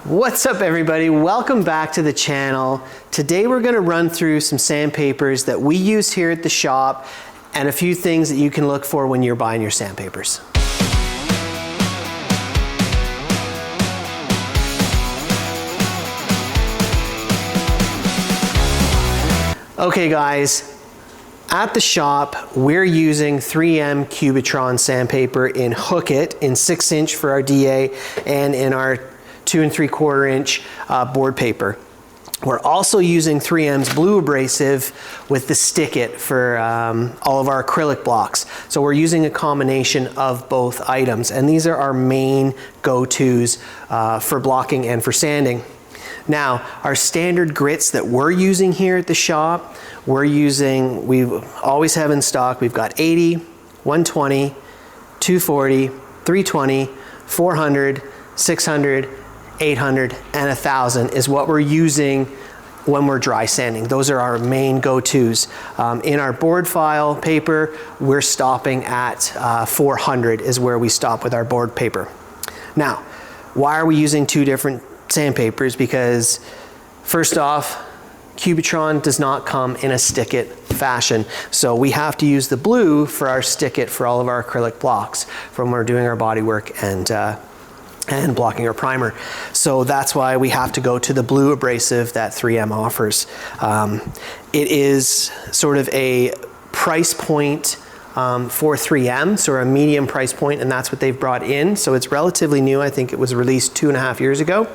What's up everybody? Welcome back to the channel. Today we're going to run through some sandpapers that we use here at the shop and a few things that you can look for when you're buying your sandpapers. Okay guys, at the shop we're using 3M Cubitron sandpaper in Hook It in 6" for our DA and in our 2 3/4 inch board paper. We're also using 3M's blue abrasive with the Stick It for all of our acrylic blocks. So we're using a combination of both items, and these are our main go-tos for blocking and for sanding. Now, our standard grits that we're using here at the shop, we always have in stock. We've got 80, 120, 240, 320, 400, 600, 800 and 1000 is what we're using when we're dry sanding. Those are our main go-tos. In our board file paper, we're stopping at 400 is where we stop with our board paper. Now, why are we using two different sandpapers? Because first off, Cubitron does not come in a Stick It fashion. So we have to use the blue for our Stick It for all of our acrylic blocks when we're doing our body work and blocking our primer. So that's why we have to go to the blue abrasive that 3M offers. It is sort of a price point for 3M, so a medium price point, and that's what they've brought in. So it's relatively new. I think it was released 2.5 years ago.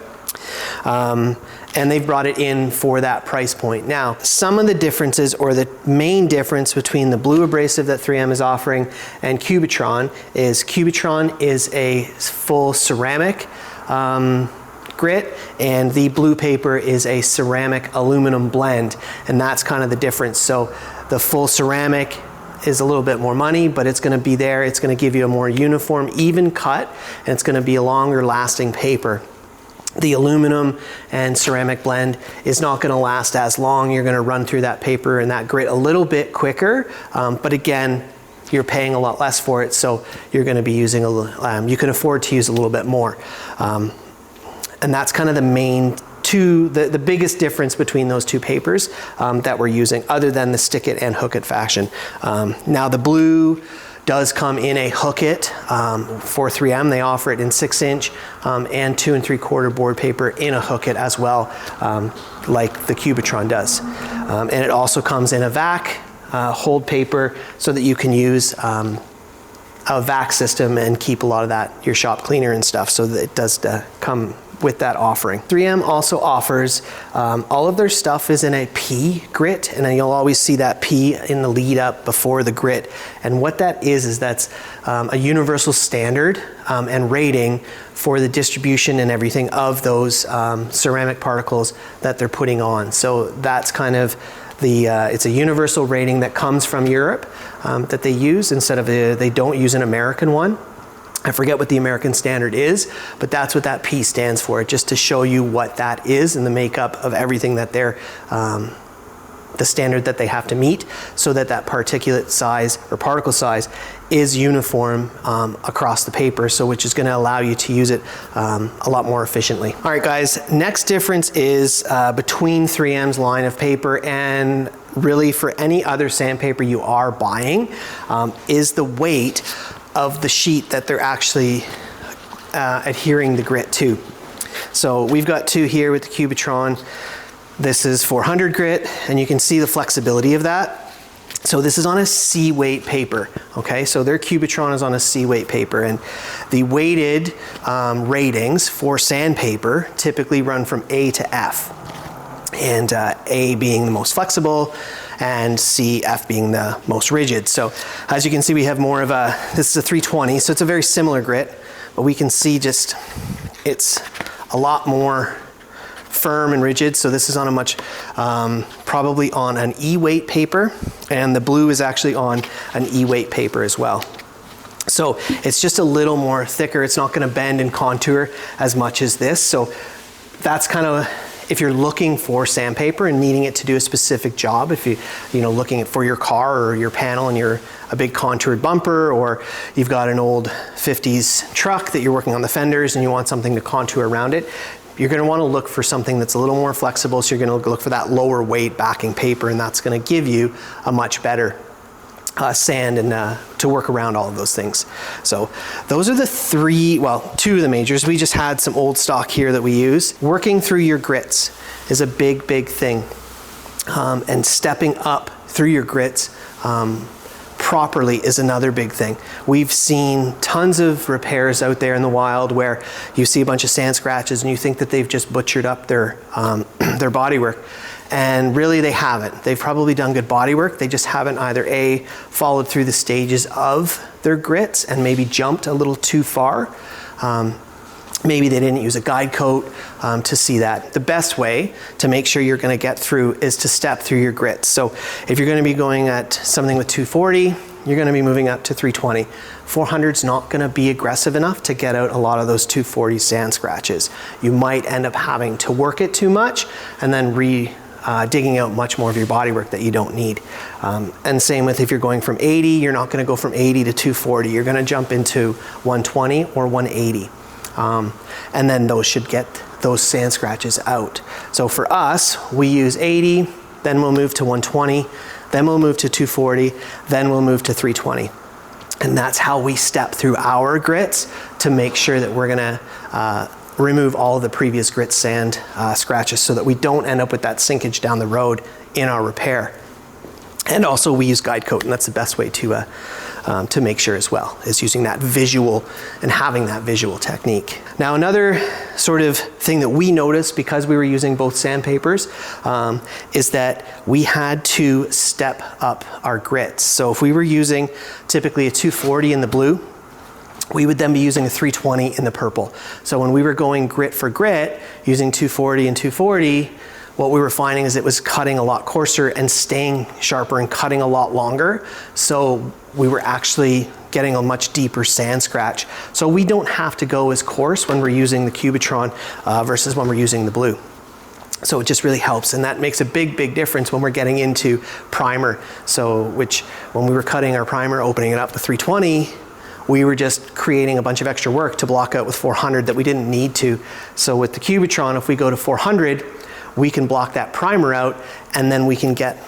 And they've brought it in for that price point. Now, some of the differences, or the main difference between the blue abrasive that 3M is offering and Cubitron is a full ceramic grit, and the blue paper is a ceramic aluminum blend, and that's kind of the difference. So the full ceramic is a little bit more money, but it's going to be there. It's going to give you a more uniform, even cut, and it's going to be a longer lasting paper. The aluminum and ceramic blend is not going to last as long. You're going to run through that paper and that grit a little bit quicker, but again, you're paying a lot less for it, so you're going to be using you can afford to use a little bit more. And that's kind of the main the biggest difference between those two papers that we're using, other than the Stick It and Hook It fashion. Now the blue does come in a Hook It for 3M. They offer it in 6" and 2 3/4 board paper in a Hook It as well, like the Cubitron does. And it also comes in a vac hold paper so that you can use a vac system and keep a lot of that, your shop cleaner and stuff, so that it does come with that offering. 3M also offers, all of their stuff is in a P grit, and then you'll always see that P in the lead up before the grit. And what that is that's a universal standard and rating for the distribution and everything of those ceramic particles that they're putting on. So that's kind of it's a universal rating that comes from Europe that they use instead of they don't use an American one. I forget what the American standard is, but that's what that P stands for, just to show you what that is and the makeup of everything that they're, the standard that they have to meet, so that that particulate size or particle size is uniform across the paper, so which is going to allow you to use it a lot more efficiently. All right guys, next difference is between 3M's line of paper and really for any other sandpaper you are buying is the weight of the sheet that they're actually adhering the grit to. So we've got two here with the Cubitron. This is 400 grit, and you can see the flexibility of that. So this is on a C weight paper, okay? So their Cubitron is on a C weight paper, and the weighted ratings for sandpaper typically run from A to F, and A being the most flexible, and F being the most rigid. So as you can see, we have more of this is a 320, so it's a very similar grit, but we can see just, it's a lot more firm and rigid. So this is on a much, probably on an E-weight paper, and the blue is actually on an E-weight paper as well. So it's just a little more thicker. It's not going to bend and contour as much as this. So that's kind of, if you're looking for sandpaper and needing it to do a specific job, if you know, looking for your car or your panel and you're a big contoured bumper, or you've got an old 50s truck that you're working on the fenders and you want something to contour around it, you're going to want to look for something that's a little more flexible, so you're going to look for that lower weight backing paper, and that's going to give you a much better sand and to work around all of those things. So those are the three, well, two of the majors. We just had some old stock here that we use. Working through your grits is a big thing, and stepping up through your grits properly is another big thing. We've seen tons of repairs out there in the wild where you see a bunch of sand scratches and you think that they've just butchered up their their bodywork. And really they haven't. They've probably done good body work. They just haven't either A, followed through the stages of their grits and maybe jumped a little too far. Maybe they didn't use a guide coat to see that. The best way to make sure you're going to get through is to step through your grits. So if you're going to be going at something with 240, you're going to be moving up to 320. 400 is not going to be aggressive enough to get out a lot of those 240 sand scratches. You might end up having to work it too much and then digging out much more of your bodywork that you don't need. And same with if you're going from 80, you're not going to go from 80 to 240. You're going to jump into 120 or 180. And then those should get those sand scratches out. So for us, we use 80, then we'll move to 120, then we'll move to 240, then we'll move to 320. And that's how we step through our grits to make sure that we're gonna remove all of the previous grit sand scratches so that we don't end up with that sinkage down the road in our repair. And also we use guide coat, and that's the best way to make sure as well, is using that visual and having that visual technique. Now another sort of thing that we noticed because we were using both sandpapers is that we had to step up our grits. So if we were using typically a 240 in the blue, we would then be using a 320 in the purple. So when we were going grit for grit, using 240 and 240, what we were finding is it was cutting a lot coarser and staying sharper and cutting a lot longer. So we were actually getting a much deeper sand scratch. So we don't have to go as coarse when we're using the Cubitron versus when we're using the blue. So it just really helps, and that makes a big difference when we're getting into primer. So when we were cutting our primer, opening it up with 320, we were just creating a bunch of extra work to block out with 400 that we didn't need to. So with the Cubitron, if we go to 400, we can block that primer out, and then we can get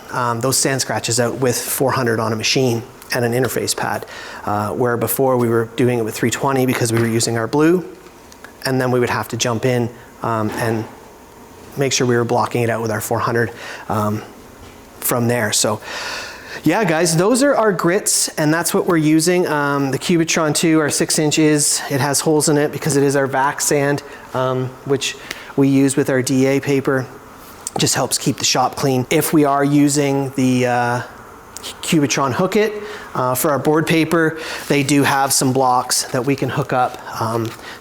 those sand scratches out with 400 on a machine and an interface pad. Where before we were doing it with 320 because we were using our blue, and then we would have to jump in and make sure we were blocking it out with our 400 from there. So yeah, guys, those are our grits, and that's what we're using. The Cubitron 2, our 6-inch it has holes in it because it is our vac sand, which we use with our DA paper. Just helps keep the shop clean. If we are using the Cubitron hook it for our board paper, they do have some blocks that we can hook up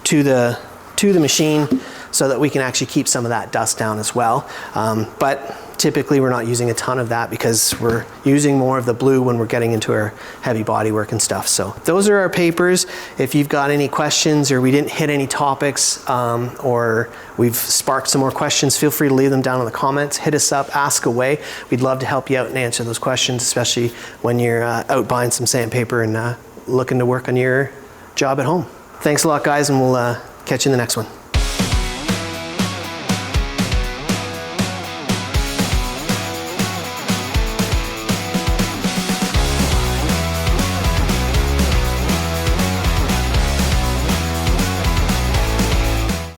to the machine so that we can actually keep some of that dust down as well. But typically we're not using a ton of that because we're using more of the blue when we're getting into our heavy body work and stuff. So those are our papers. If you've got any questions or we didn't hit any topics or we've sparked some more questions, feel free to leave them down in the comments. Hit us up, ask away. We'd love to help you out and answer those questions, especially when you're out buying some sandpaper and looking to work on your job at home. Thanks a lot, guys, and we'll catch you in the next one.